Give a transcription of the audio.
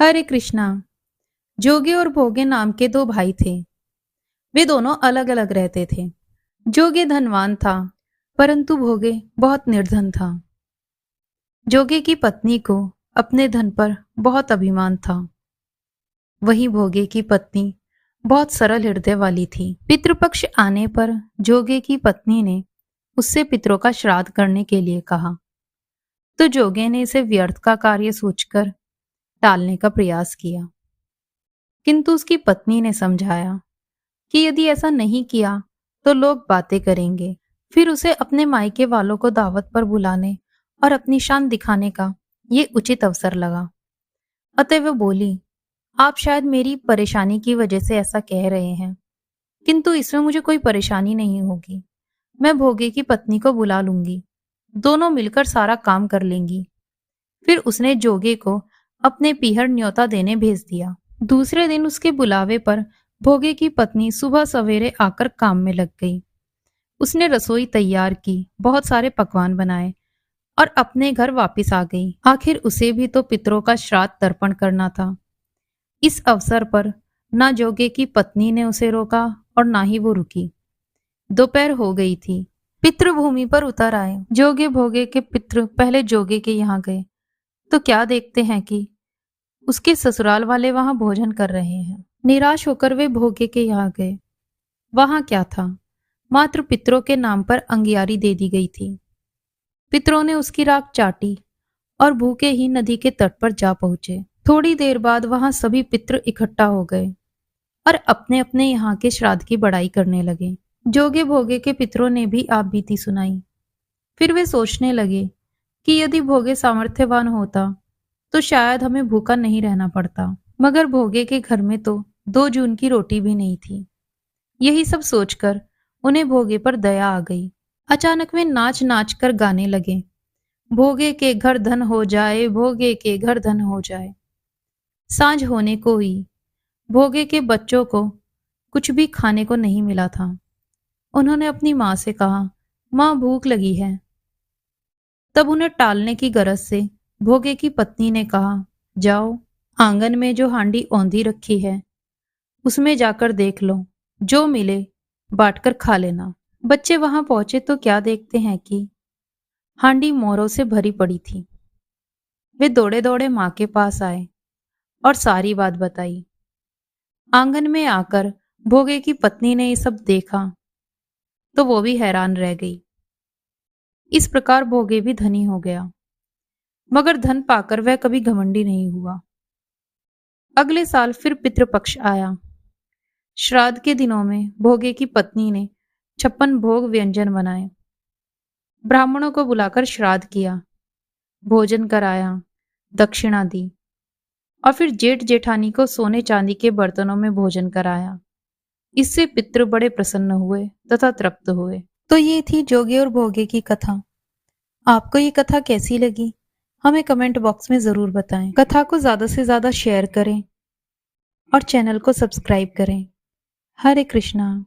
हरे कृष्णा। जोगे और भोगे नाम के दो भाई थे। वे दोनों अलग अलग रहते थे। जोगे धनवान था, परंतु भोगे बहुत निर्धन था। जोगे की पत्नी को अपने धन पर बहुत अभिमान था। वहीं भोगे की पत्नी बहुत सरल हृदय वाली थी। पितृपक्ष आने पर जोगे की पत्नी ने उससे पितरों का श्राद्ध करने के लिए कहा, तो जोगे ने इसे व्यर्थ का कार्य सोचकर टालने का प्रयास किया। किंतु उसकी पत्नी ने समझाया कि यदि ऐसा नहीं किया तो लोग बातें करेंगे। फिर उसे अपने मायके वालों को दावत पर बुलाने और अपनी शान दिखाने का ये उचित अवसर लगा। अतः वह बोली, आप शायद मेरी परेशानी की वजह से ऐसा कह रहे हैं, किंतु इसमें मुझे कोई परेशानी नहीं होगी। मैं भोगे की पत्नी को बुला लूंगी, दोनों मिलकर सारा काम कर लेंगी। फिर उसने जोगे को अपने पीहर न्योता देने भेज दिया। दूसरे दिन उसके बुलावे पर भोगे की पत्नी सुबह सवेरे आकर काम में लग गई। उसने रसोई तैयार की, बहुत सारे पकवान बनाए और अपने घर वापस आ गई। आखिर उसे भी तो पितरों का श्राद्ध तर्पण करना था। इस अवसर पर ना जोगे की पत्नी ने उसे रोका और ना ही वो रुकी। दोपहर हो गई थी। पितृभूमि पर उतर आए। जोगे भोगे के पितृ पहले जोगे के यहाँ गए तो क्या देखते हैं कि उसके ससुराल वाले वहां भोजन कर रहे हैं। निराश होकर वे भोगे के यहाँ गए। वहां क्या था, मात्र पितरों के नाम पर अंगियारी दे दी गई थी। पितरों ने उसकी राख चाटी और भूखे ही नदी के तट पर जा पहुंचे। थोड़ी देर बाद वहां सभी पितृ इकट्ठा हो गए और अपने अपने यहाँ के श्राद्ध की बड़ाई करने लगे। जोगे भोगे के पितरों ने भी आप बीती सुनाई। फिर वे सोचने लगे कि यदि भोगे सामर्थ्यवान होता तो शायद हमें भूखा नहीं रहना पड़ता। मगर भोगे के घर में तो 2 जून की रोटी भी नहीं थी। यही सब सोचकर उन्हें भोगे पर दया आ गई। अचानक वे नाच नाच कर गाने लगे, भोगे के घर धन हो जाए, भोगे के घर धन हो जाए। सांझ होने को ही भोगे के बच्चों को कुछ भी खाने को नहीं मिला था। उन्होंने अपनी माँ से कहा, माँ भूख लगी है। तब उन्हें टालने की गरज से भोगे की पत्नी ने कहा, जाओ आंगन में जो हांडी औंधी रखी है उसमें जाकर देख लो, जो मिले बांटकर खा लेना। बच्चे वहां पहुंचे तो क्या देखते हैं कि हांडी मोरों से भरी पड़ी थी। वे दौड़े दौड़े माँ के पास आए और सारी बात बताई। आंगन में आकर भोगे की पत्नी ने ये सब देखा तो वो भी हैरान रह गई। इस प्रकार भोगे भी धनी हो गया, मगर धन पाकर वह कभी घमंडी नहीं हुआ। अगले साल फिर पितृपक्ष आया। श्राद्ध के दिनों में भोगे की पत्नी ने 56 भोग व्यंजन बनाए। ब्राह्मणों को बुलाकर श्राद्ध किया, भोजन कराया, दक्षिणा दी और फिर जेठ जेठानी को सोने चांदी के बर्तनों में भोजन कराया। इससे पितृ बड़े प्रसन्न हुए तथा तृप्त हुए। तो ये थी जोगे और भोगे की कथा। आपको ये कथा कैसी लगी हमें कमेंट बॉक्स में जरूर बताएं। कथा को ज्यादा से ज्यादा शेयर करें और चैनल को सब्सक्राइब करें। हरे कृष्णा।